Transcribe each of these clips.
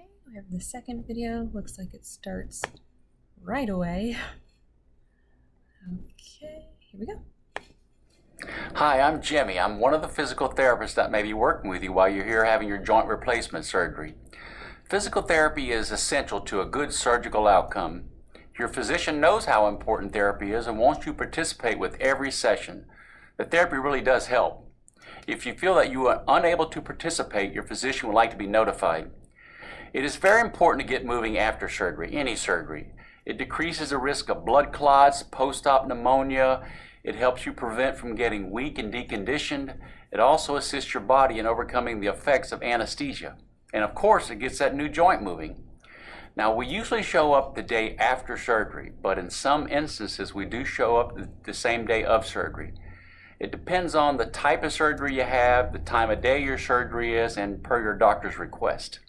Okay, we have the second video. Looks like it starts right away. Okay, here we go. Hi, I'm Jimmy. I'm one of the physical therapists that may be working with you while you're here having your joint replacement surgery. Physical therapy is essential to a good surgical outcome. Your physician knows how important therapy is and wants you to participate with every session. The therapy really does help. If you feel that you are unable to participate, your physician would like to be notified. It is very important to get moving after surgery, any surgery. It decreases the risk of blood clots, post-op pneumonia. It helps you prevent from getting weak and deconditioned. It also assists your body in overcoming the effects of anesthesia. And of course, it gets that new joint moving. Now, we usually show up the day after surgery, but in some instances, we do show up the same day of surgery. It depends on the type of surgery you have, the time of day your surgery is, and per your doctor's request.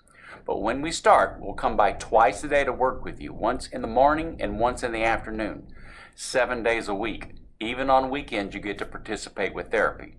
But when we start, we'll come by twice a day to work with you, once in the morning and once in the afternoon, 7 days a week. Even on weekends, you get to participate with therapy.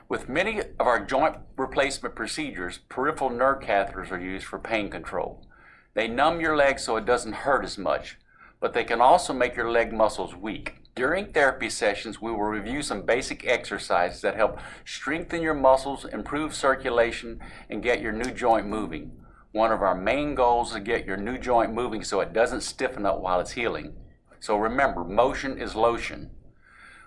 With many of our joint replacement procedures, peripheral nerve catheters are used for pain control. They numb your leg so it doesn't hurt as much, but they can also make your leg muscles weak. During therapy sessions, we will review some basic exercises that help strengthen your muscles, improve circulation, and get your new joint moving. One of our main goals is to get your new joint moving so it doesn't stiffen up while it's healing. So remember, motion is lotion.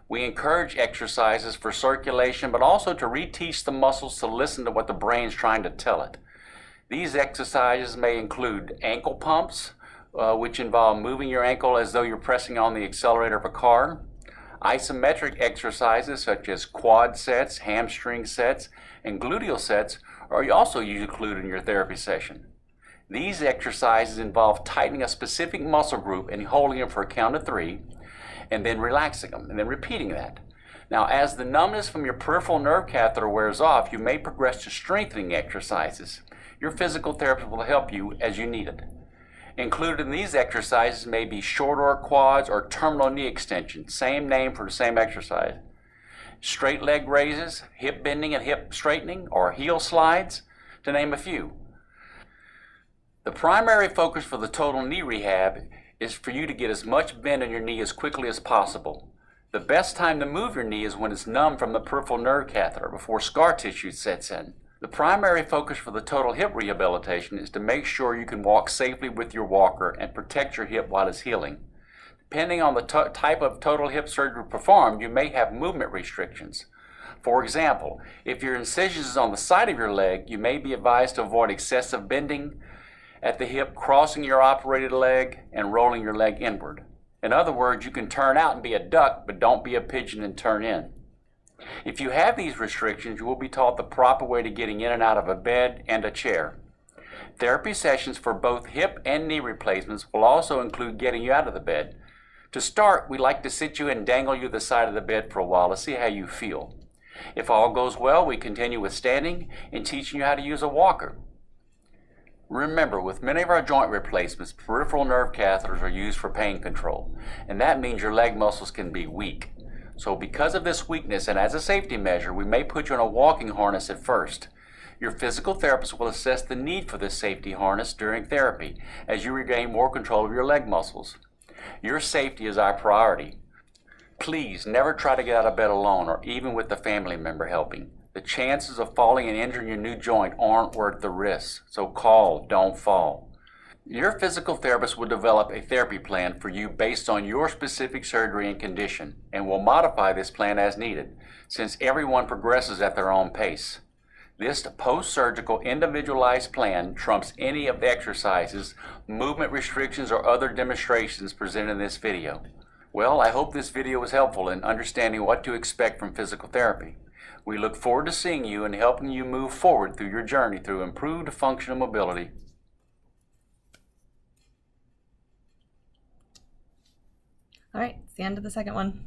We encourage exercises for circulation, but also to reteach the muscles to listen to what the brain's trying to tell it. These exercises may include ankle pumps, which involve moving your ankle as though you're pressing on the accelerator of a car. Isometric exercises such as quad sets, hamstring sets, and gluteal sets are also usually included in your therapy session. These exercises involve tightening a specific muscle group and holding it for a count of 3, and then relaxing them, and then repeating that. Now, as the numbness from your peripheral nerve catheter wears off, you may progress to strengthening exercises. Your physical therapist will help you as you need it. Included in these exercises may be short-arc quads or terminal knee extension, same name for the same exercise. Straight leg raises, hip bending and hip straightening, or heel slides, to name a few. The primary focus for the total knee rehab is for you to get as much bend in your knee as quickly as possible. The best time to move your knee is when it's numb from the peripheral nerve catheter, before scar tissue sets in. The primary focus for the total hip rehabilitation is to make sure you can walk safely with your walker and protect your hip while it's healing. Depending on the type of total hip surgery performed, you may have movement restrictions. For example, if your incision is on the side of your leg, you may be advised to avoid excessive bending at the hip, crossing your operated leg, and rolling your leg inward. In other words, you can turn out and be a duck, but don't be a pigeon and turn in. If you have these restrictions, you will be taught the proper way to getting in and out of a bed and a chair. Therapy sessions for both hip and knee replacements will also include getting you out of the bed. To start, we like to sit you and dangle you to the side of the bed for a while to see how you feel. If all goes well, we continue with standing and teaching you how to use a walker. Remember, with many of our joint replacements, peripheral nerve catheters are used for pain control, and that means your leg muscles can be weak. So because of this weakness and as a safety measure, we may put you in a walking harness at first. Your physical therapist will assess the need for this safety harness during therapy as you regain more control of your leg muscles. Your safety is our priority. Please never try to get out of bed alone or even with a family member helping. The chances of falling and injuring your new joint aren't worth the risk, so call, don't fall. Your physical therapist will develop a therapy plan for you based on your specific surgery and condition, and will modify this plan as needed, since everyone progresses at their own pace. This post-surgical individualized plan trumps any of the exercises, movement restrictions, or other demonstrations presented in this video. Well, I hope this video was helpful in understanding what to expect from physical therapy. We look forward to seeing you and helping you move forward through your journey through improved functional mobility. All right, it's the end of the second one.